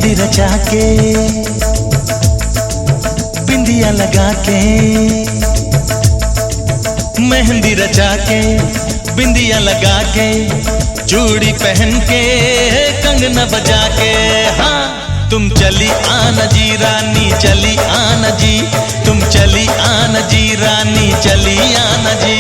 मेहंदी रचा के बिंदिया लगा के, मेहंदी रचा के बिंदिया लगा के, चूड़ी पहन के कंगना बजा के। हाँ तुम चली आना जी रानी, चली आना जी, तुम चली आना जी रानी, चली आना जी।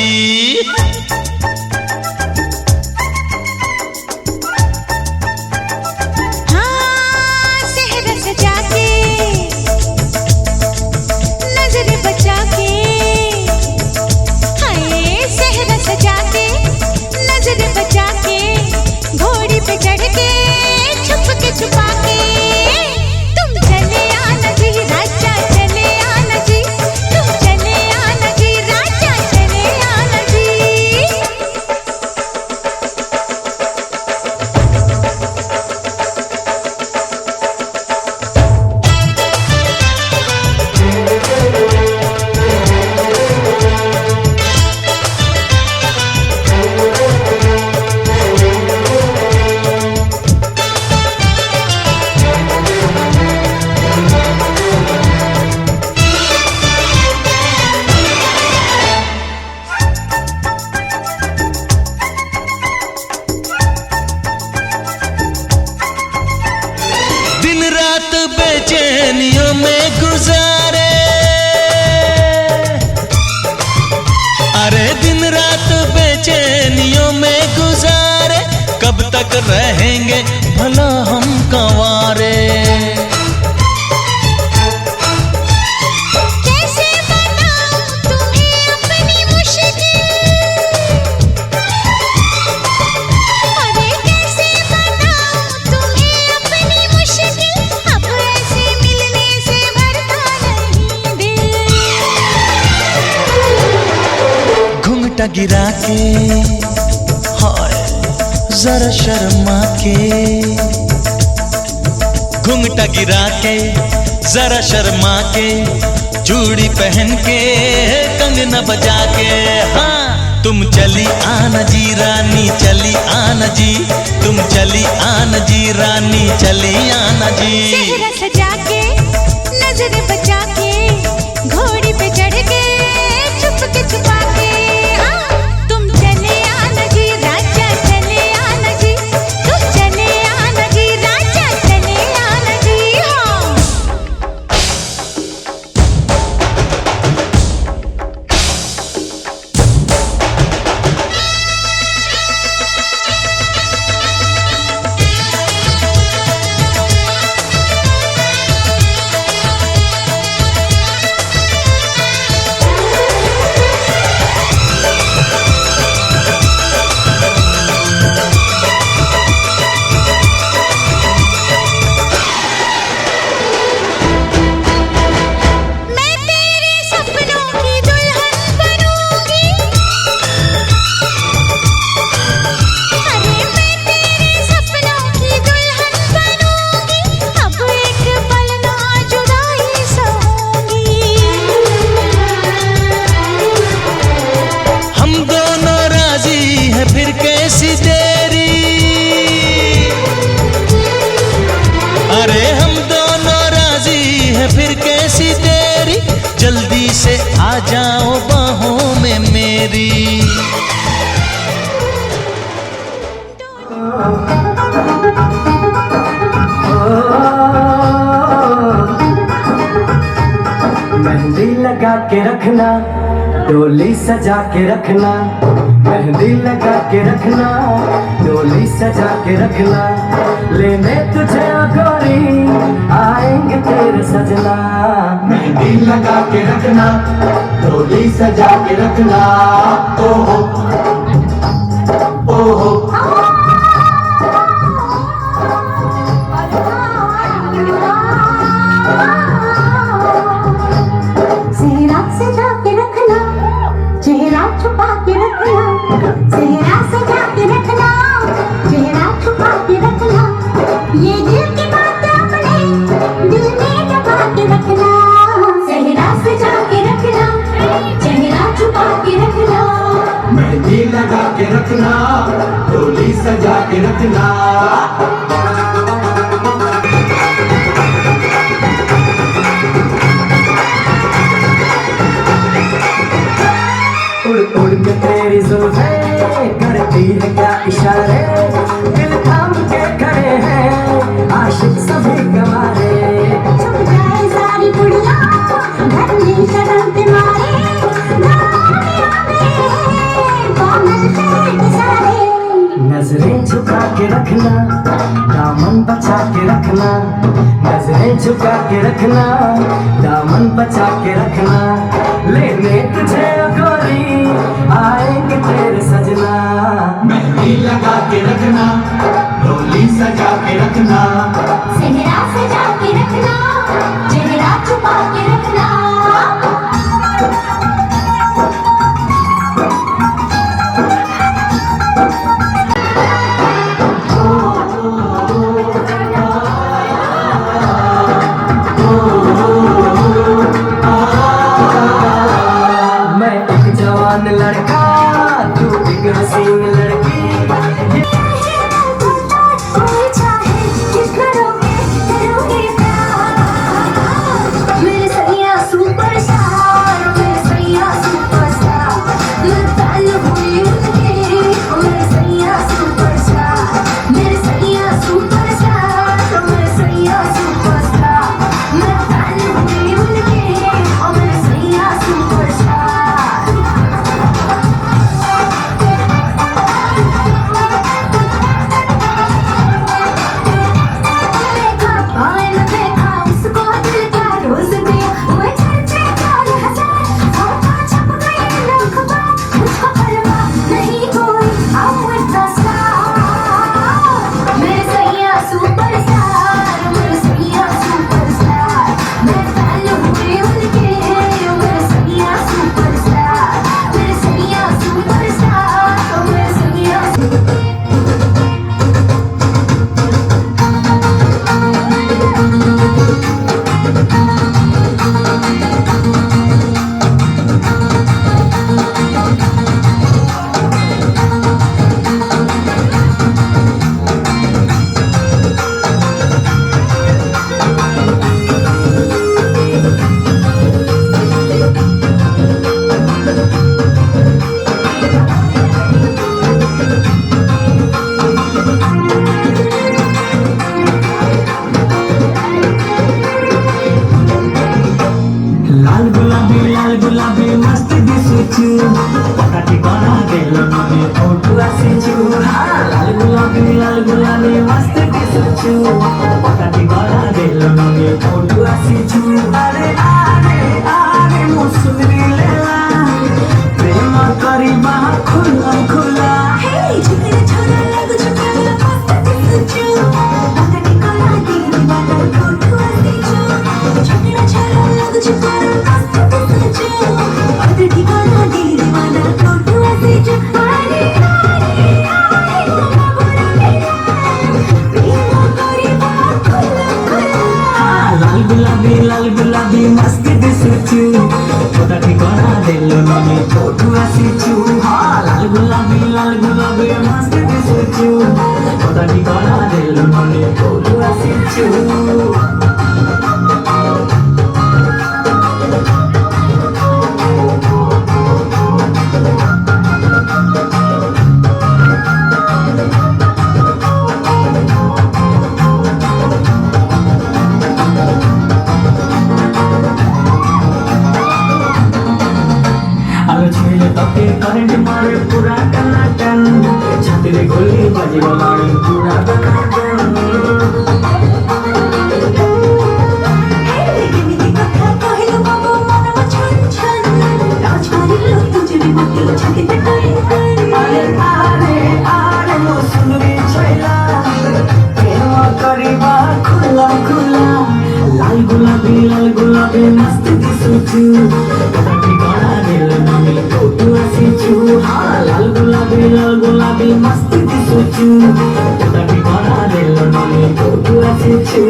बेचैनियों में गुजारे, अरे दिन रात बेचैनियों में गुजारे, कब तक रहेंगे भला हम कंवारे। कैसे बताऊं तुम्हें अपनी मुश्किल, अरे कैसे बताऊं तुम्हें अपनी मुश्किल, घुंघटा गिरा के हाय जरा शर्मा के, घुंघटा गिरा के जरा शर्मा के, चूड़ी पहन के कंगना बजा के। हाँ तुम चली आना जी रानी, चली आना जी, तुम चली आना जी रानी, चली आना जी। सेहरा सजा के नजर बचा के, घोड़ी पे चढ़ के छुप के छुपा के, तुम चले आना जी राजा, चले आना जी, तुम चले आना जी राजा, चले आना जी। फिर कैसी देरी, अरे हम दोनों राजी हैं फिर कैसी देरी, जल्दी से आ जाओ बाहों में मेरी। मेहंदी लगा के रखना, डोली सजा के रखना, मेहंदी लगा के रखना, डोली सजा के रखना, लेने तुझे गोरी आएंगे तेरे सजना। मेहंदी लगा के रखना, डोली सजा के रखना, ओहो ओहो। सेहरा सजा के रखना, चेहरा छुपा के रखना, सेहरा सजा के रखना, चेहरा छुपा के रखना, ये दिल की बात अपने दिल में दबा के रखना। सेहरा सजा के रखना, चेहरा छुपा के रखना, मेहंदी लगा के रखना, डोली सजा के रखना। मुड़ के तेरी जुल्फे करती है क्या इशारे, दिल थाम के खड़े हैं आशिक सभी गवारे। छुप जाए सारी दुनिया घर में शर्म के मारे, कोमल से इशारे। नजरें झुका के रखना, दामन बचा के रखना, नजरें झुका के रखना, दामन बचा के रखना, लेने तुझे गोरी आएंगे तेरे सजना। मेहंदी लगा के रखना, डोली सजा के रखना, सेहरा सजा के रखना, चेहरा छुपा के रखना। मैं एक जवान लड़का, तू एक हसीन लड़की। कोई चाहे कितना रोके करोगे प्यार, मेरे सैया सुपरस्टार, मेरे सैया सुपरस्टार। मैं फैन हुई उनके, मेरे सैया सुपरस्टार, मेरे सैया सुपरस्टार, मेरे सैया सुपरस्टार। मैं फैन हुई उनके, मेरे सैया सुपरस्टार। लाल गुलाबी मस्त दिसुचु, पकाटी करा देलो नमी फोटो आसीचु। लाल गुलाबी मस्त दिसुचु, पकाटी करा देलो नमी फोटो आसीचु। अरे आरे आरे मुसुरी लेला, प्रेम करिबा खुला खुला। हे झुकरे छोरा लागु झुकरे मस्त दिसुचु, पकाटी करा देलो नमी फोटो आसीचु। झुकरे छोरा लागु झुकरे मस्त दिसुचु, पकाटी करा देलो नमी फोटो आसीचु। अरे आरे आरे बाबूरा मेरा, प्रेम करिबा खुला खुला। लाल गुलाबी मस्त दिसुचु, पकाटी करा देलो नमी फोटो आसीचु। लाल गुलाबी मस्त दिसुचु, पकाटी करा देलो नमी फोटो आसीचु। आलो छुइले तके करेंट मारे पूरा टनाटन, छातीरे गोली बाजिबो लाड़ी पूरा टनाटन। केमिति कथा कहिलो बाबू मनवा छन छन, राज करिलो तुझे भी मती छके टन। आरे आरे आरे मुसुरी छैला, प्रेम करिबा खुला खुला। लाल गुलाबी मस्त दिसुचु, पकाटी करा देलो नमी फोटो आसीचु। लाल गुलाबी मस्त दिसुचु, पकाटी करा देलो नमी फोटो आसीचु।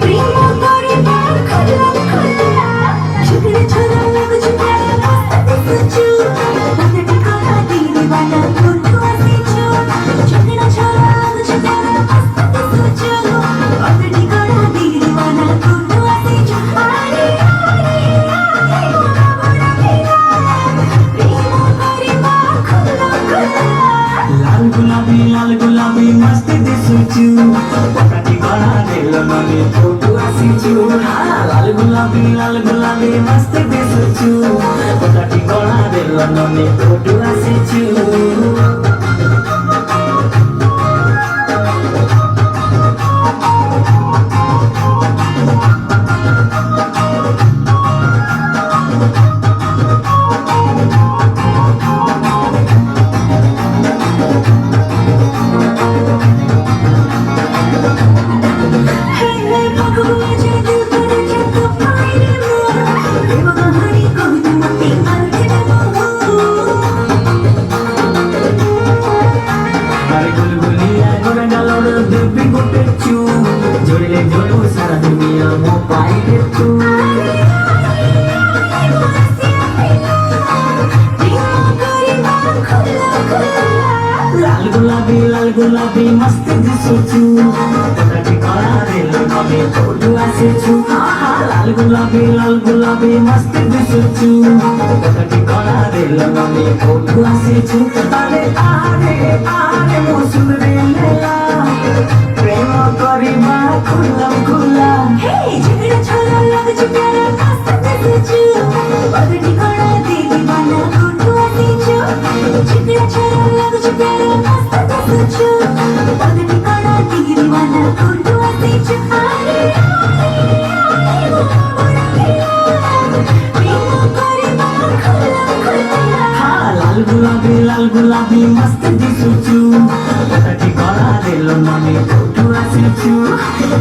प्रेम करिबा खुला खुला, झुकरे छोरा लागु झुकरे मस्त दिसुचु, पकाटी करा देलो नमी फोटो आसीचु। झुकरे छोरा लागु झुकरे मस्त दिसुचु, पकाटी करा देलो नमी फोटो आसीचु। अरे अरे लाल गुलाबी मस्त दिसुचु पटाटी कणा देल नने फोटो आसीचु जोड़े जोड़ो सारा दुनिया मो पाए तू लाल गुलाबी मस्त दिसुचु पटाटी कणा देल नने फोटो आसीचु लाल गुलाबी मस्त दिसुचु पटाटी कणा देल नने फोटो आसीचु अरे आरे आरे मो सुंदरी लेला प्रेम करिबा खुला खुला हे झगड़ा छोरा लगछु प्यारा मस्त दिसुचु पगटी कणा दे दीवाना फोटो आसीचु झगड़ा छोरा लगछु प्यारा मस्त दिसुचु पगटी कणा दे दीवाना फोटो आसीचु अरे आरे वो प्रेम करिबा खुला खुला लाल गुलाबी मस्त दिसुचु पटाटी कणा देल नने फोटो आसीचु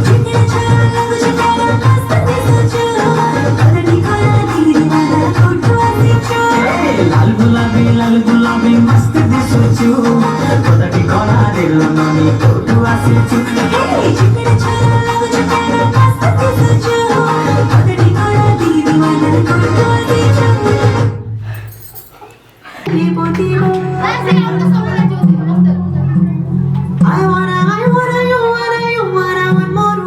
झगड़ा छोरा लगछु प्यारा मस्त दिसुचु पगटी कणा दे दीवाना फोटो आसीचु लाल गुलाबी मस्त दिसुचु पटाटी कणा देल नने फोटो आसीचु हे झगड़ा छोरा लगछु प्यारा मस्त दिसुचु पगटी कणा दे दीवाना photo आसीचु Deportivo. I wanna, you wanna, one more.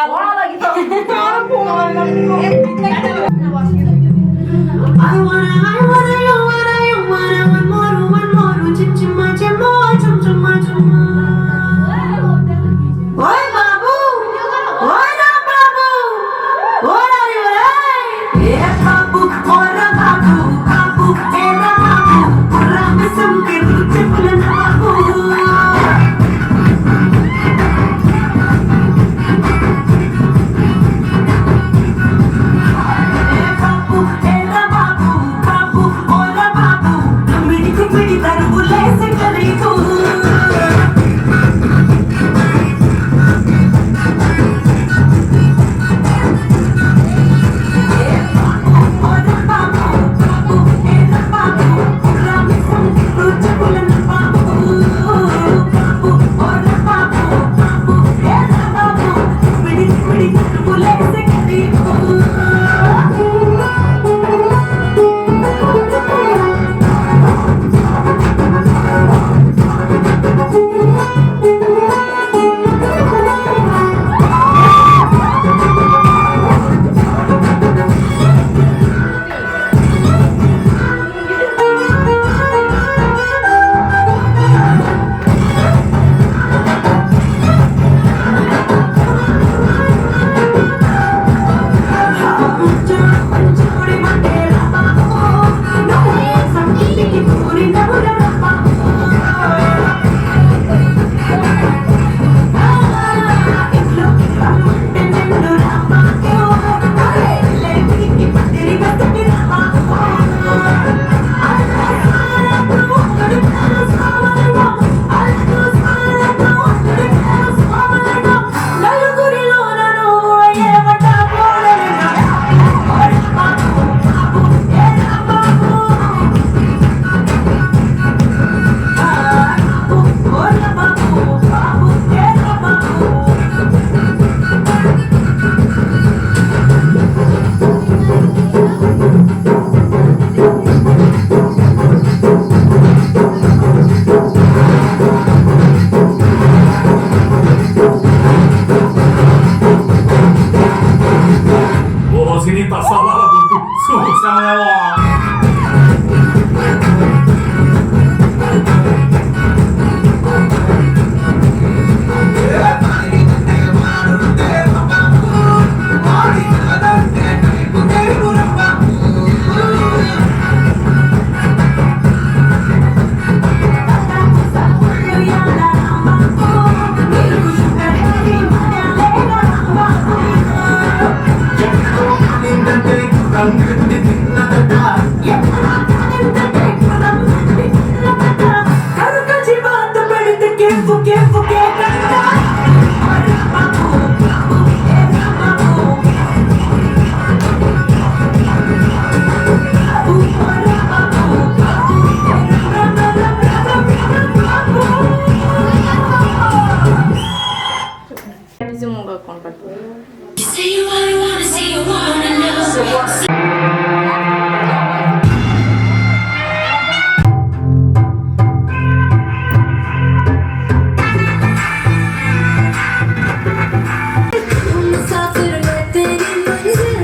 Agora lagi to. I wanna, you wanna, one more. Chim chum. Oi, babu. Oi, na babu. Oi, na you. Yeah, babu. Oi, na babu. Babu, hey, na babu. Pura me samke ruche pula na babu. मुसाफिर मैं तेरी मंजिल,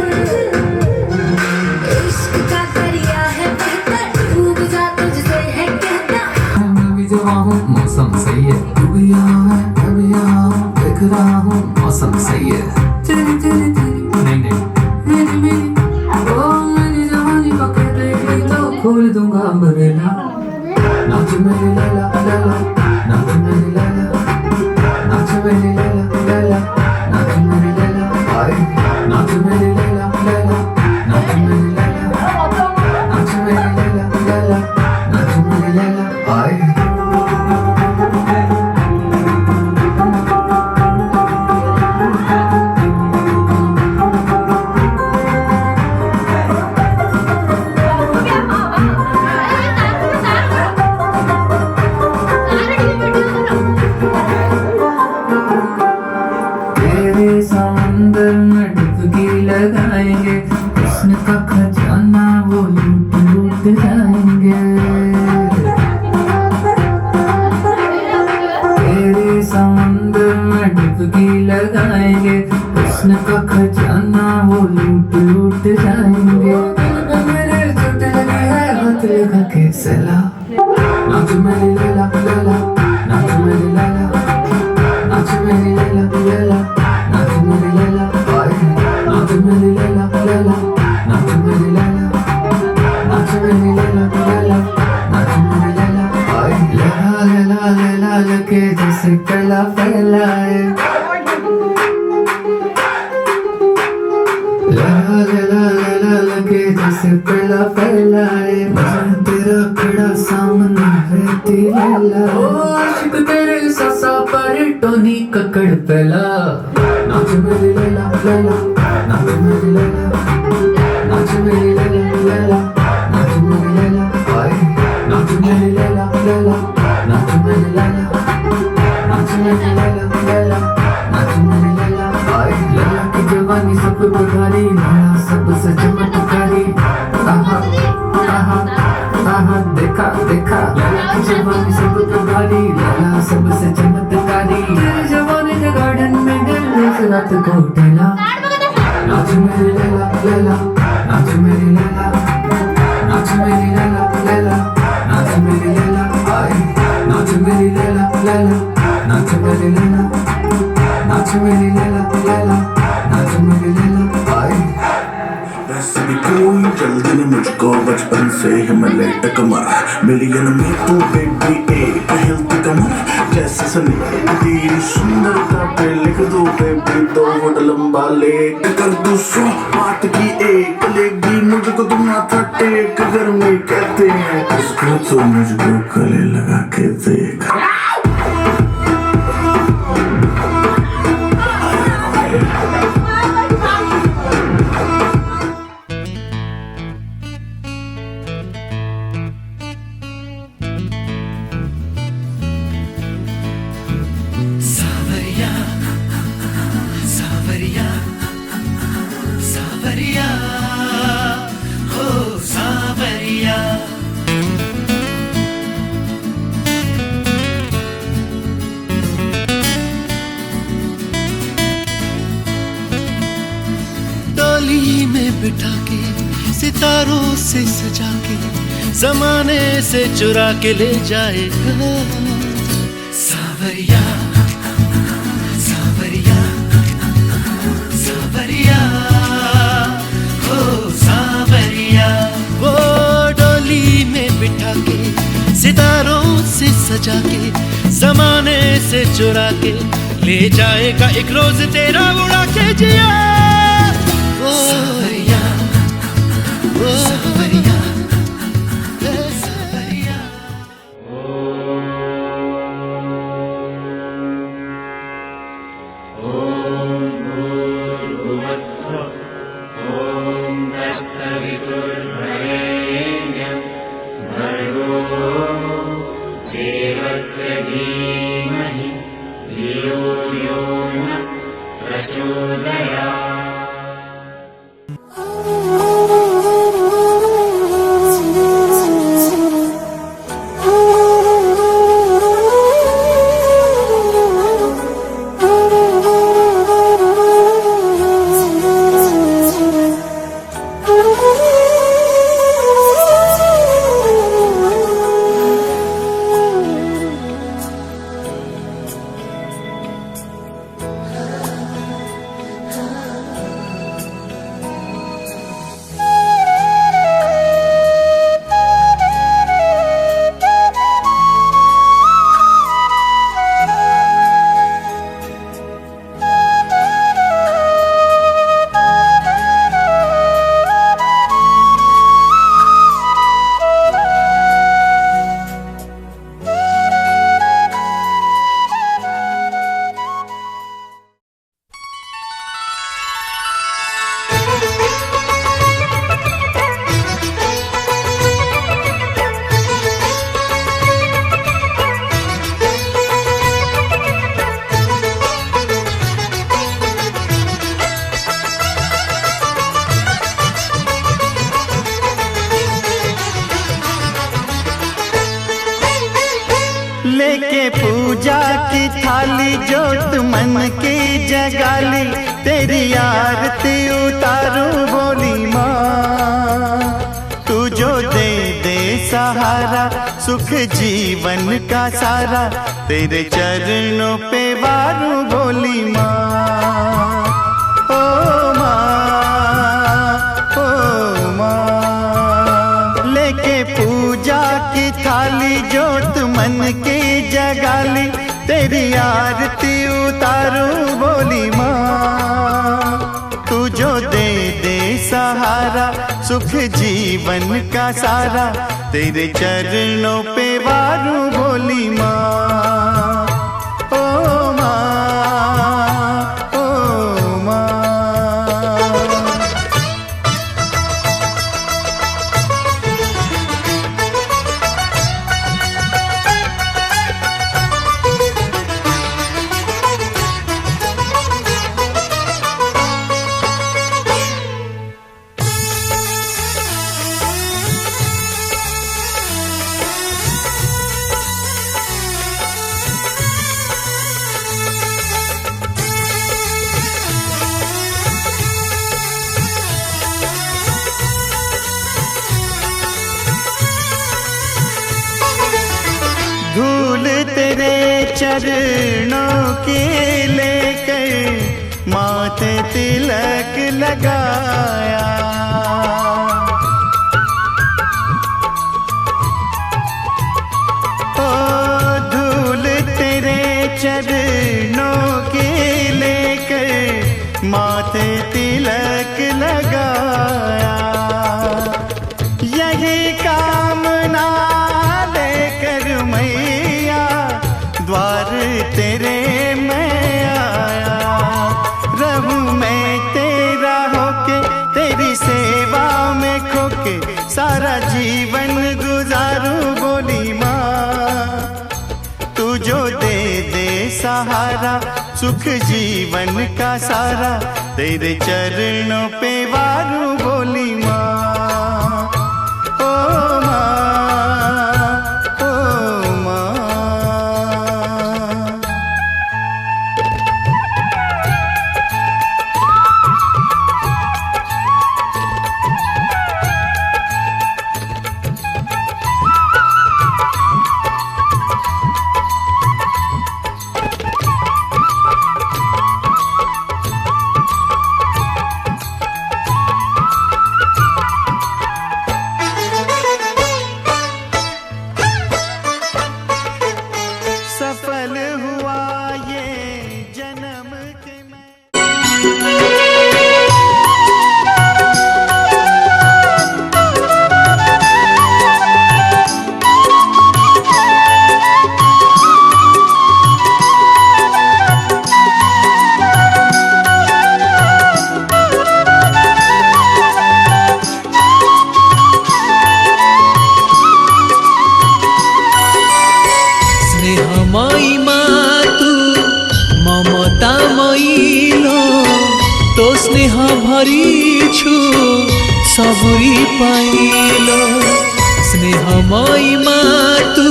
इश्क का दरिया है बहता, डूब जा तुझसे है कहता। मैं भी जवा हूँ, मौसम सही है, तू भी यहाँ है, मैं भी यहाँ हूँ, देख रहा हूँ मौसम सही है। तेरी तेरी तेरी नहीं नहीं मेरी मेरी ओ मेरी जवानी को कह देगी तो खोल दूंगा अम्ब्रेला। नाच मेरी लैला लैला, नाच मेरी लैला, नाच मेरी लैला लैला, नाच मेरी लैला आए, नाच मेरी लैला लैला, नाच मेरी लैला, नाच मेरी लैला लैला, नाच मेरी लैला आए। तेरे समंदर में डुबकी लगाएंगे, कृष्ण का खजाना वो लूट लूट जाएंगे। तेरे समंदर में डुबकी लगाएंगे, कृष्ण का खजाना वो लूट लूट जाएंगे। मेरे चोट लगी है हाथ लगा के सला, नाच मेरी लैला लैला, नाच मेरी लैला, नाच मेरी लैला लैला, नाच मेरी लैला आए, नाच मेरी लैला लैला, नाच मेरी लैला, नाच मेरी लैला लैला, नाच मेरी लैला आए। लैला लैला लैला लगे जैसे कला फैलाए, लैला लैला लैला लगे जैसे कला फैलाए। मैं तेरा खड़ा सामने रहती लैला, ओ आशिक तेरे ससा पर टोनी ककड़ पहला। नाच मेरी लैला लैला, नाच मेरी लैला, नाच मेरी लैला लैला, नाच मेरी लैला आए, नाच मेरी लैला लैला, नाच मेरी लैला, नाच मेरी लैला लैला, नाच मेरी लैला आए। लैला की जवानी सब बघारी, लैला सबसे चमत्कारी। आहा आहा आहा देखा देखा, लैला की जवानी सब बघारी, लैला सबसे चमत्कारी। तेरे जवानी के गार्डन में दिल इस रात को टहला। नाच मेरी लैला लैला, नाच मेरी लैला, नाच मेरी लैला लैला, नाच मेरी लैला आए, नाच मेरी लैला लैला, नाच मेरी लैला, नाच मेरी लैला लैला, नाच मेरी लैला आए। वैसे भी कोई जल्दी नहीं मुझको, बचपन से ही मैं लेट कमर, मिलियन में तू बेबी एक हिलती कमर, जैसे सनी तेरी सुंदरता पे लिख दो बेबी 2 फुट लंबा लेट कर दो 100 बात की एक लेगी मुझको तुम माथा टेक। गर्मी कहते हैं इसको तो मुझको गले लगा के देख। सावरिया सावरिया सावरिया हो सावरिया। डोली में बिठा के सितारों से सजा के, जमाने से चुरा के ले जाएगा। सावरिया सावरिया सावरिया हो सावरिया। वो डोली में बिठा के सितारों से सजा के, जमाने से चुरा के ले जाएगा एक रोज तेरा उड़ा के जिया। ओ सावरिया ओ सावरिया सावरिया। धीमहि धियो यो न प्रचोदयात्। थाली जोत मन की जगाली, तेरी आरती उतारू बोली माँ। तू जो दे दे सहारा सुख जीवन का सारा, तेरे चरणों पे वारू बोली माँ। ओ माँ, ओ माँ, लेके पूजा की थाली जोत मन की जगाली, तेरी आरती उतारू बोली माँ। तू जो दे दे सहारा सुख जीवन का सारा, तेरे चरणों पे वारू बोली माँ। ओ माँ, ओ माँ। धूल तेरे चरणों के लेकर माथे तिलक लगाया। ओ धूल तेरे चरणों के लेकर माथे तिलक लगाया। यही कामना लेकर मैया द्वार तेरे मैं आया। रहूं मैं तेरा होके तेरी सेवा में खोके, सारा जीवन गुजारूं बोली माँ। तू जो दे दे सहारा सुख जीवन का सारा, तेरे चरणों पे वारू बोली माँ। ओ माँ, ओ माँ। सफल हुआ ये जन्म के मैं। स्नेहमयी माँ तू ममतामयी लो, तो स्नेह भरिछु सबुरी पाइलो। स्नेहमयी माँ तू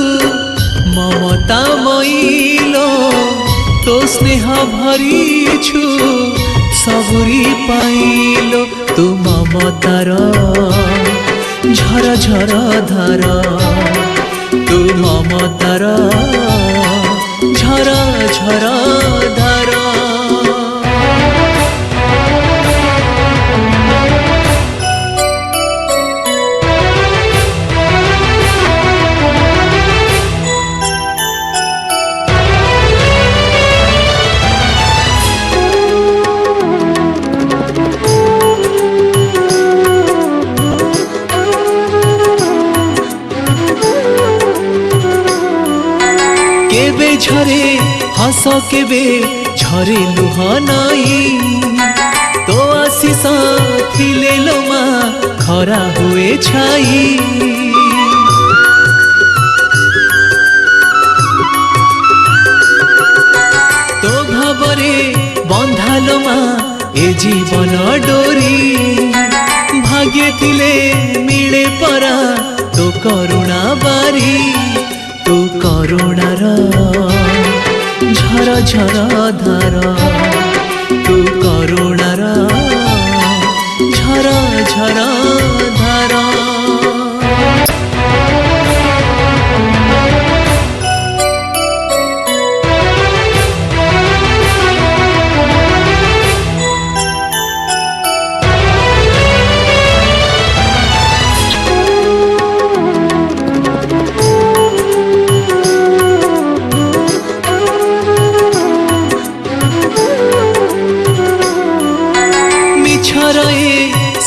ममतामयी लो, तो स्नेह भरिछु सबुरी पाइलो। तू ममतार झर झर धार, तू ममतार झर झर धार। केबे झरे हस केबे झरे लुह नाई, तो आशीष थिले लो माँ खरा हुए छाई। तो भावरे बंधालो माँ ए जीवन डोरी, भाग्य थिले मिले परा तो करुणा बारी। तू करुणार ଝର ଝର ଧାର ତୁ କରୁଣାର ଝର ଝର ଧାର।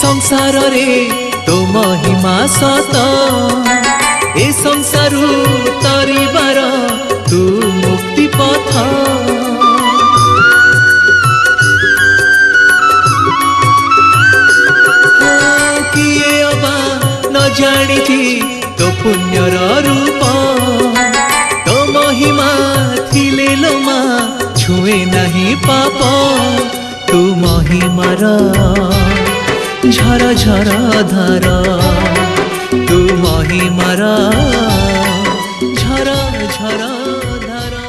संसार रे तो महिमा सत ए संसारु तरिबार तू मुक्ति पथ। किए अबा न जानी तो पुण्यर रूप तो महिमा थिले लोमा छुए नहीं पाप तू महिमार झर झर धार तू महिमार झर झर धार।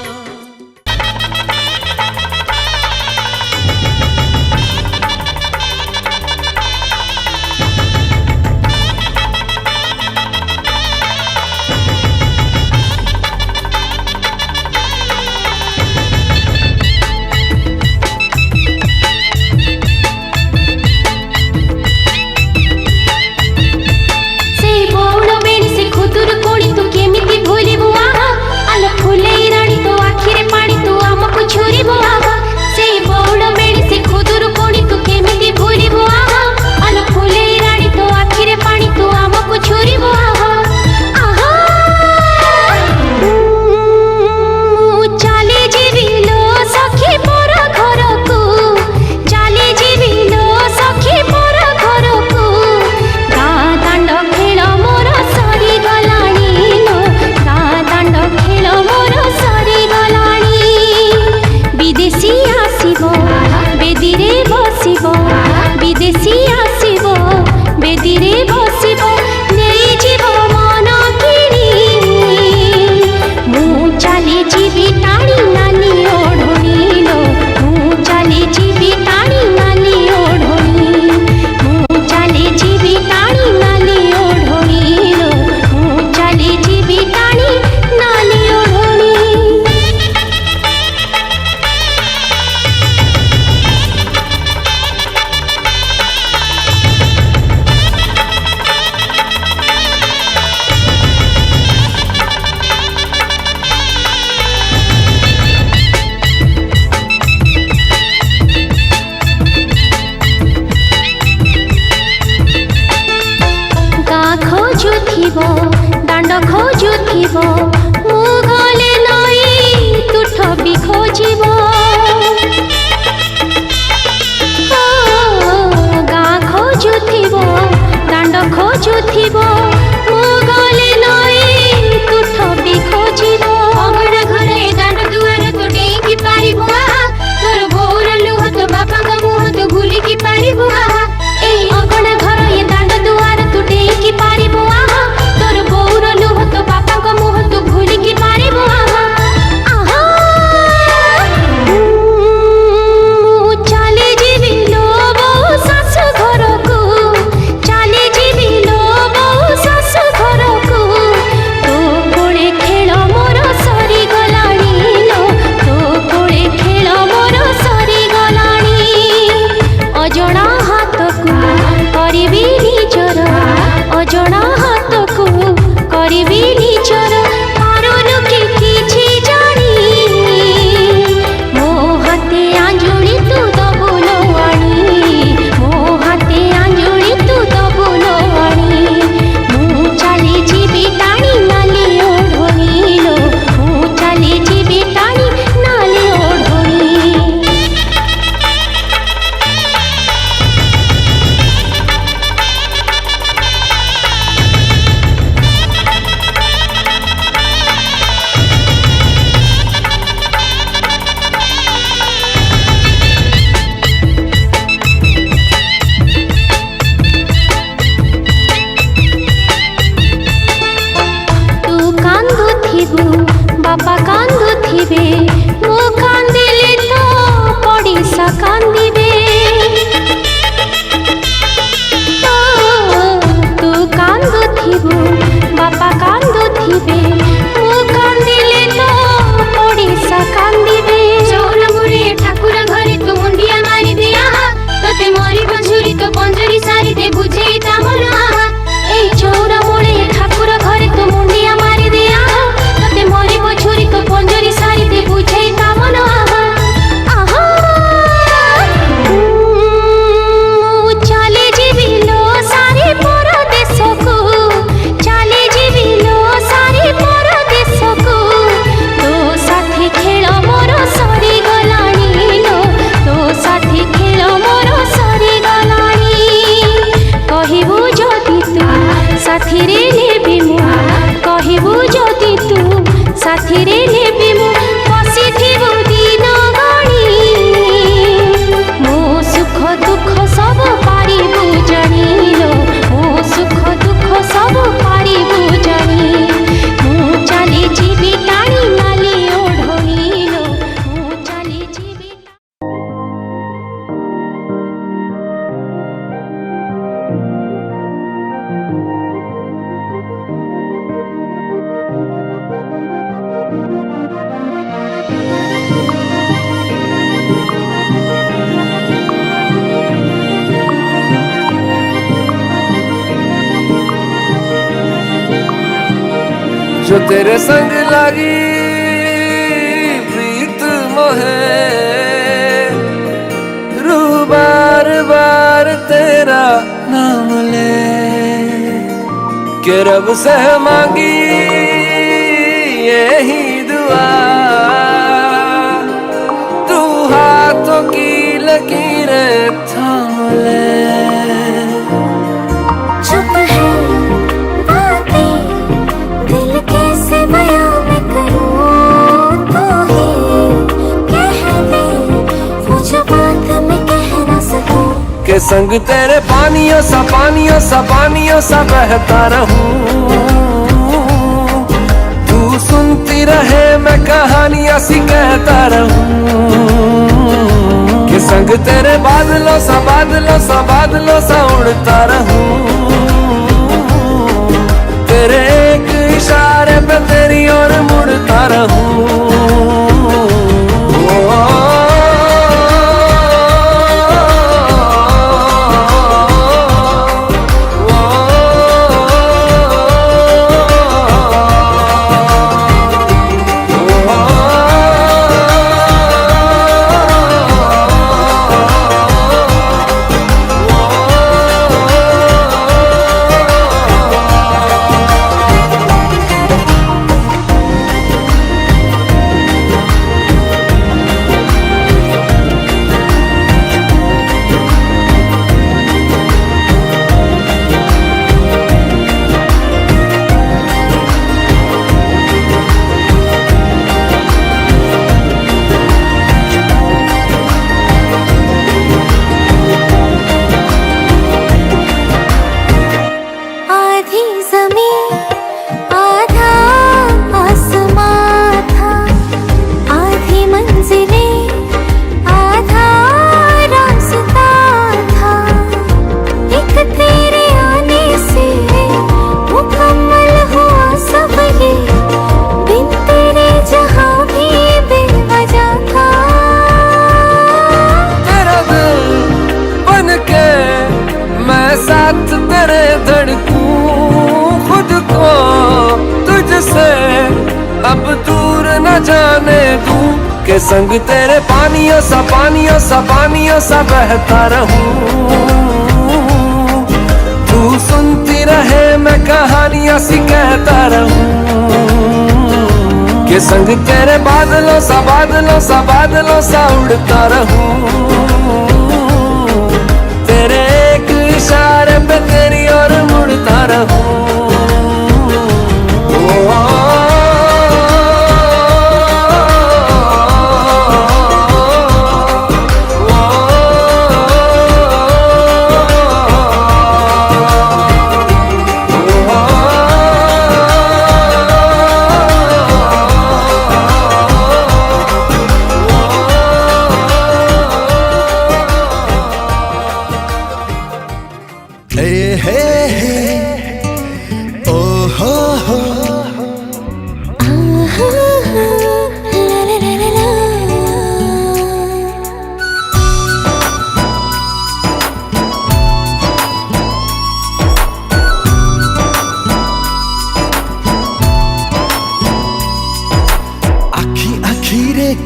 तोर बोर लुह तो बापा को मुह तू जो तेरे संग लागी प्रीत मोहे, रूह बार बार तेरा नाम ले, के रब से मांगी यही दुआ, तू हाथों की लकीरें थाम ले। चुप है बातें, दिल कैसे बयां मैं करूं, तो ही कह दे वो जो बात मैं कह ना सकूं। के संग तेरे पानियों सा पानियों सा पानियों सा बहता रहूं, तू सुनती रहे मैं कहानियां सी कहता रहूं। के संग तेरे बादलों सा बादलों सा बादलों सा उड़ता रहूं, तेरे एक इशारे पे तेरी ओर मुड़ता रहूं। अब दूर न जाने दूं, के संग तेरे पानियों सा पानियों सा पानियों सा बहता रहूं, तू सुनती रहे मैं कहानियां सी कहता रहूं। के संग तेरे बादलों सा बादलों सा बादलों सा उड़ता रहूं, तेरे एक इशारे पे तेरी ओर मुड़ता रहूं।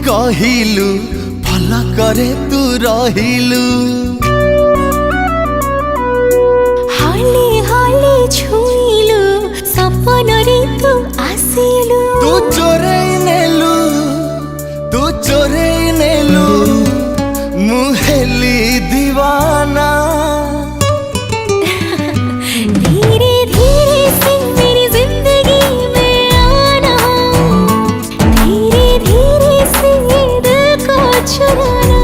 କହିଲୁ ଭଲ करे तू ରହିଲୁ, हाली हाली छुईलु सपनरे तू आसिलु, तू चोरेई नेलु मु हेली दीवाना। धीरे धीरे से मेरी जिंदगी में आना, धीरे धीरे से दिल को चुराना।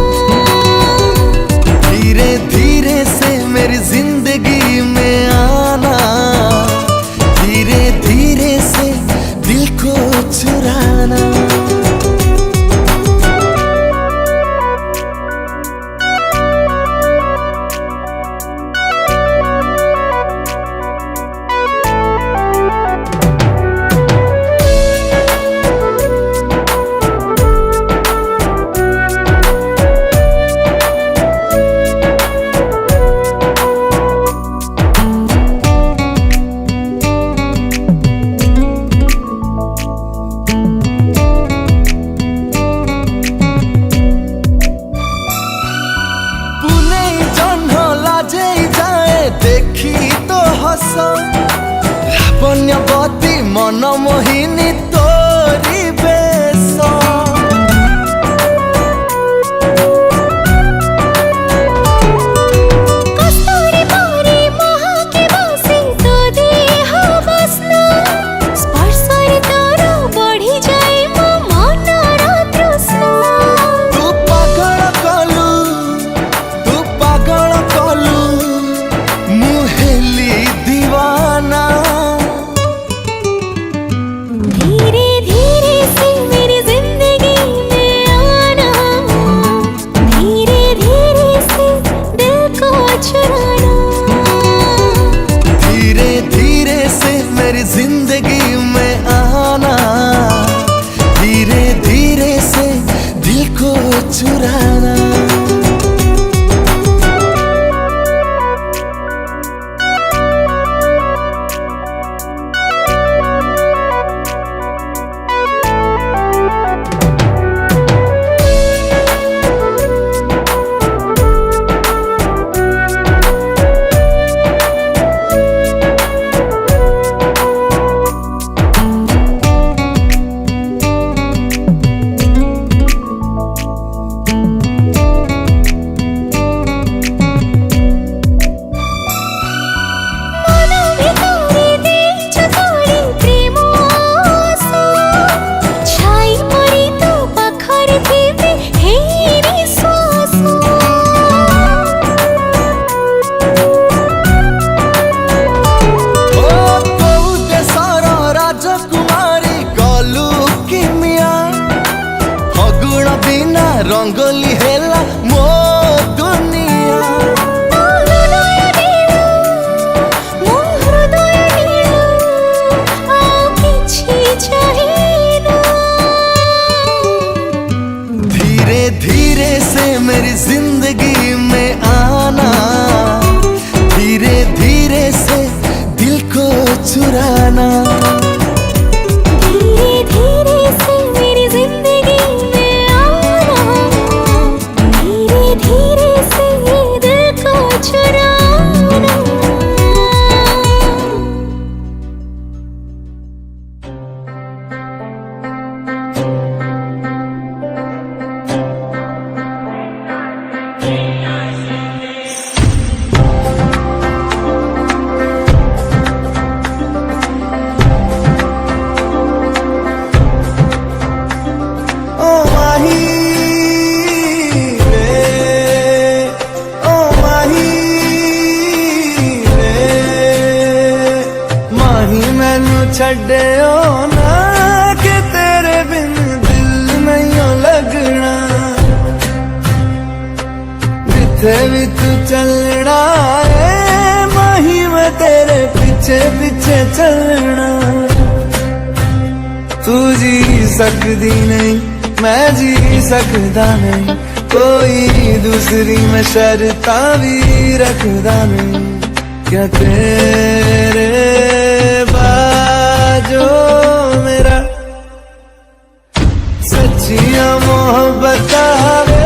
चुराना। धीरे धीरे से मेरी जिंदगी में आना, धीरे धीरे से ये दिल को चुराना। छड्डियो ना कि तेरे बिन दिल नहीं लगना, जिथे भी तू चलना है माही मैं तेरे पीछे पीछे चलना। तू जी सकदी नहीं मैं जी सकदा नहीं, कोई दूसरी मैं शर्ता भी रखदा नहीं। क्या तेरे जो मेरा सच्चिया मोहब्बत आवे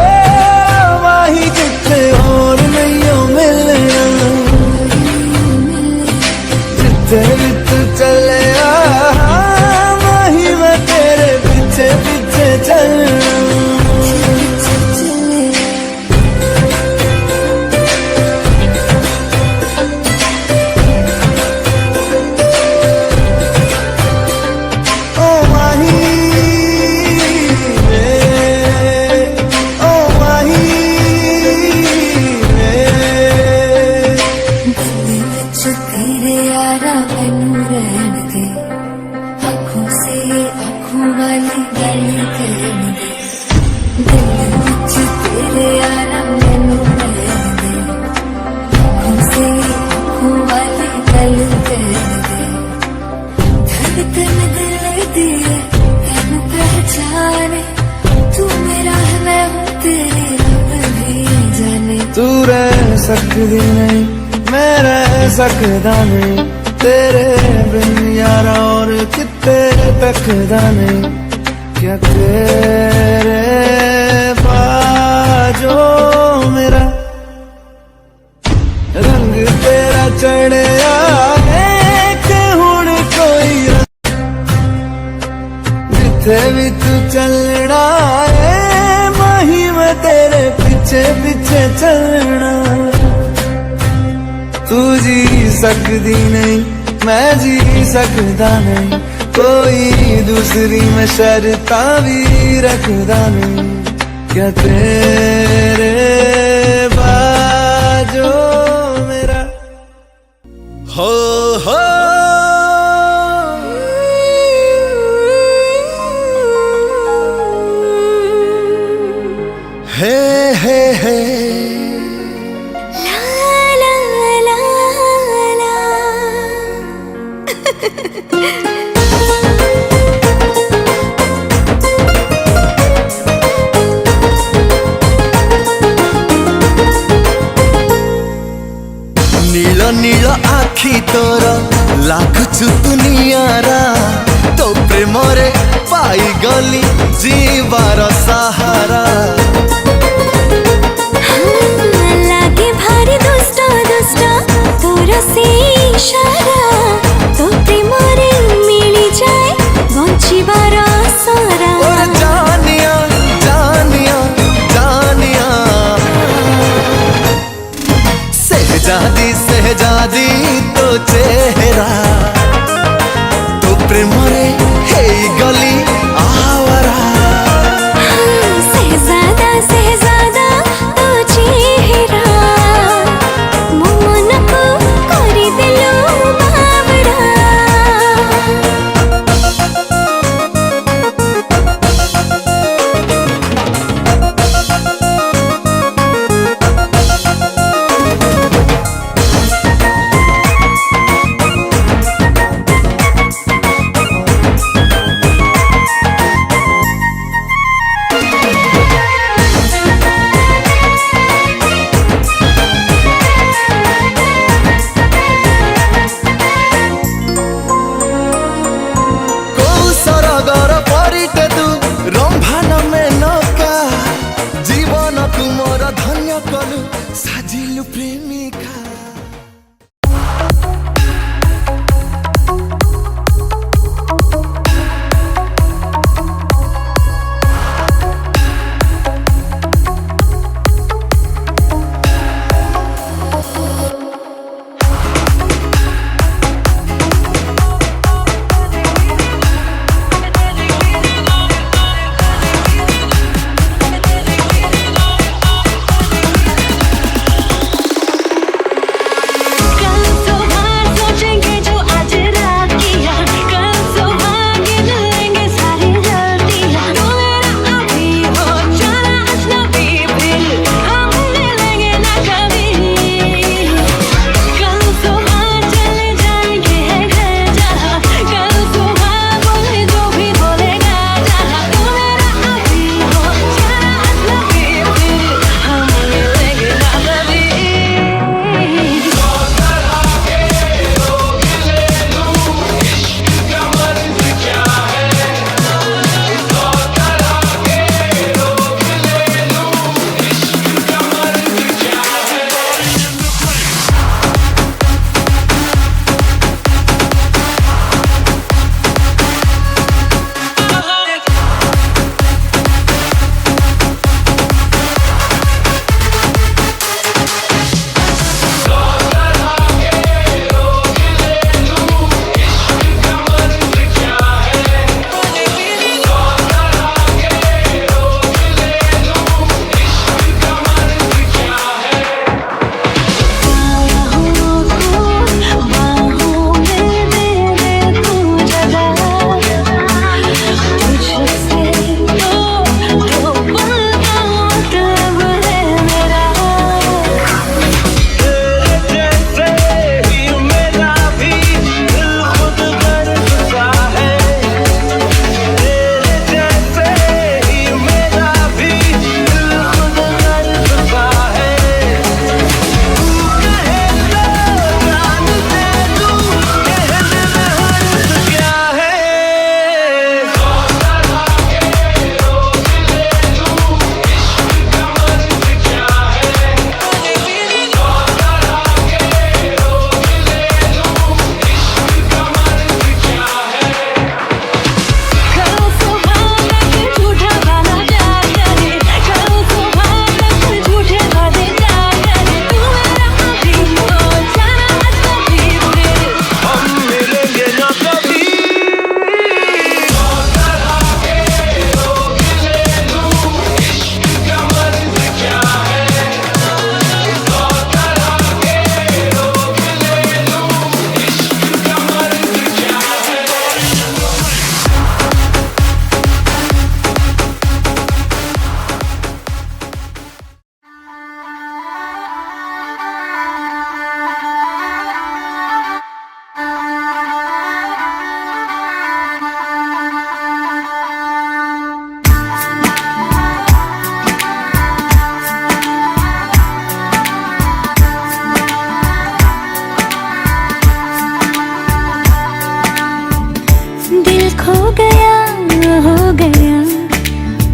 वाही किथे और नहीं मिलना, जिथे भी तू चले माही मैं तेरे पीछे पीछे चलना। तू रह सकदी नहीं मैं रह सकदा नहीं, तेरे बिन यारा और किते तकदा नहीं। क्या तेरे बाजो मेरा रंग तेरा चढ़िया कि हुण कोई जिथे भी तू चलना है माही मैं तेरे पीछे पीछे चलना। तू जी सकदी नहीं मैं जी सकदा नहीं, कोई दूसरी मैं शर्ता भी रखदा नहीं। क्या तेरे बाजो मेरा हो हे ला ला ला ला। नील नील आखि तोर लागुचु दुनियारा, तो प्रेमरे पाई गली जीवार सहारा। लागे भारी दुष्ट दुष्ट तोर से इशारा, तो प्रेमरे मिली जाए बंचिबार सारा। जानिया जानिया जानिया सहजादी सहजादी तो चेहरा, तो प्रेमरे हे गली आवारा। सहजादा सहजादा तो चेहरा, मो मन को करी दिलो बावरा।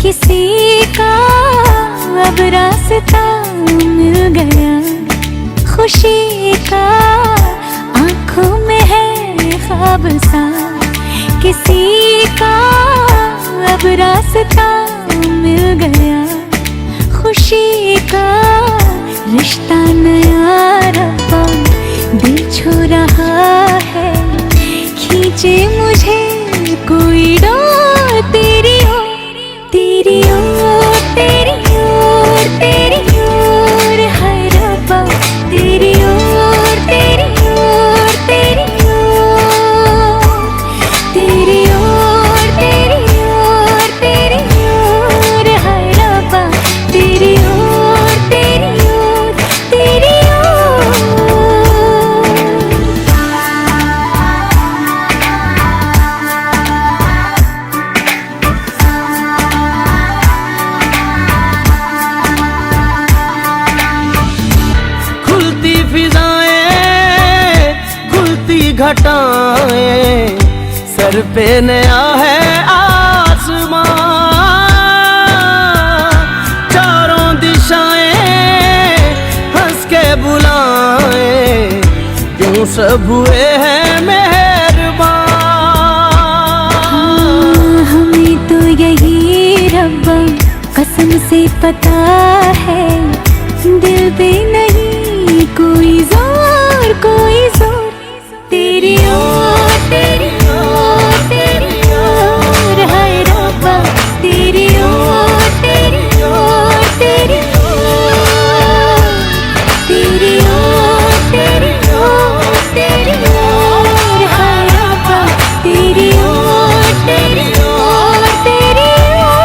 किसी का अब रास्ता मिल गया, खुशी का आंखों में है ख्वाब सा। किसी का अब रास्ता मिल गया, खुशी का रिश्ता नया रब्बा दिल छू रहा है। खींचे मुझे कोई डोर तेरी ओर, तेरी ओर, तेरी ओर, तेरी ओर है रब्बा, तेरी ओर, तेरी ओर, तेरी ओर, तेरी ओर, तेरी ओर, तेरी ओर है रब्बा, तेरी ओर, तेरी ओर, तेरी ओर। खुलती फिजाएं, खुलती घटाएं, सर पे नया है आसमां। चारों दिशाएं हंस के बुलाएं, यूं सब हुए हैं मेहरबान। हमें तो यही रब्बा कसम से पता है, दिल पे नहीं कोई जोर, कोई जोर। तेरी ओर, तेरी ओर, तेरी ओर है रब्बा, तेरी ओर, तेरी ओर, तेरी ओर, तेरी ओर, तेरी ओर, तेरी ओर है रब्बा, तेरी ओर, तेरी ओर, तेरी ओर।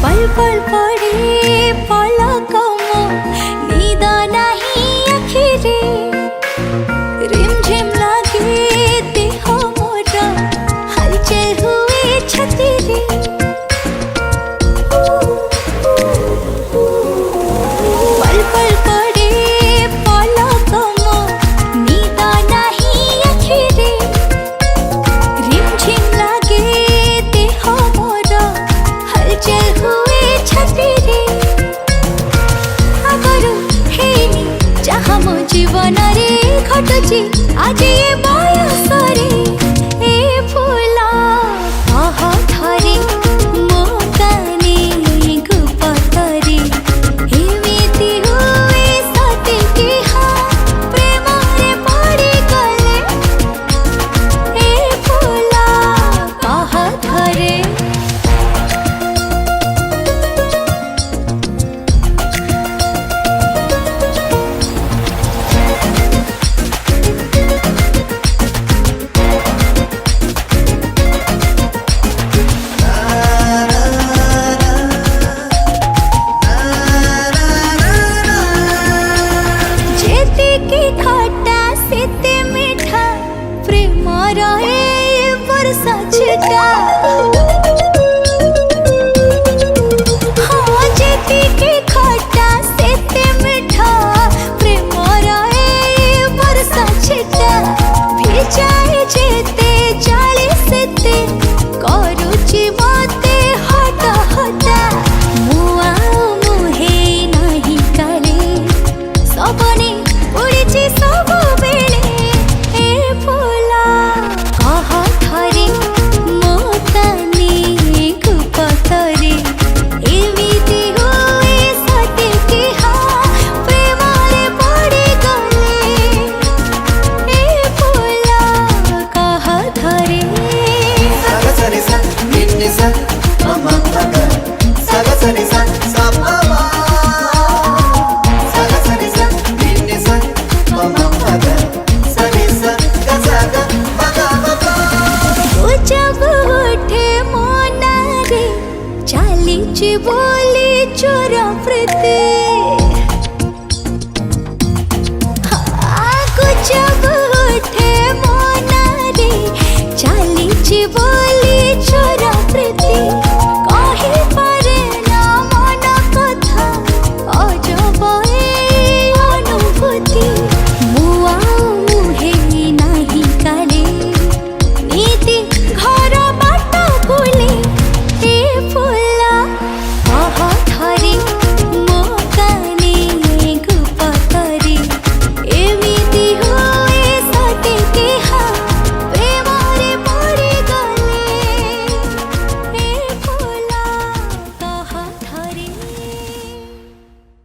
पल पल पड़े पलकों नींद नहीं अखिरे, रिमझिम लगे देह मोरा हलचल हुए छतिरे। पल पल पड़े पलकों नींद नहीं अखिरे, रिमझिम लगे देह मोरा हलचल हुए छतिरे। आगरू हेनी जहाँ मो जीवन रे घटुची आज ये बयसरे। ए फूला कह थरे मो काने गुपतरे, एमिति हुए सते कि हाँ प्रेम रे पड़ी गले। ए फूला कह थरे जेते की खट्टा सेते मीठा प्रेम रहे वर्षा छिटा। हाँ जेते की खट्टा सेते मीठा प्रेम रहे वर्षा छिटा। भिजाए जेते जाले सेते करुची मते हटा हटा। मुआ मुहे नहीं करे सबने उड़ीची सब बेले। ए फूला कह थरे मो कुछ बोल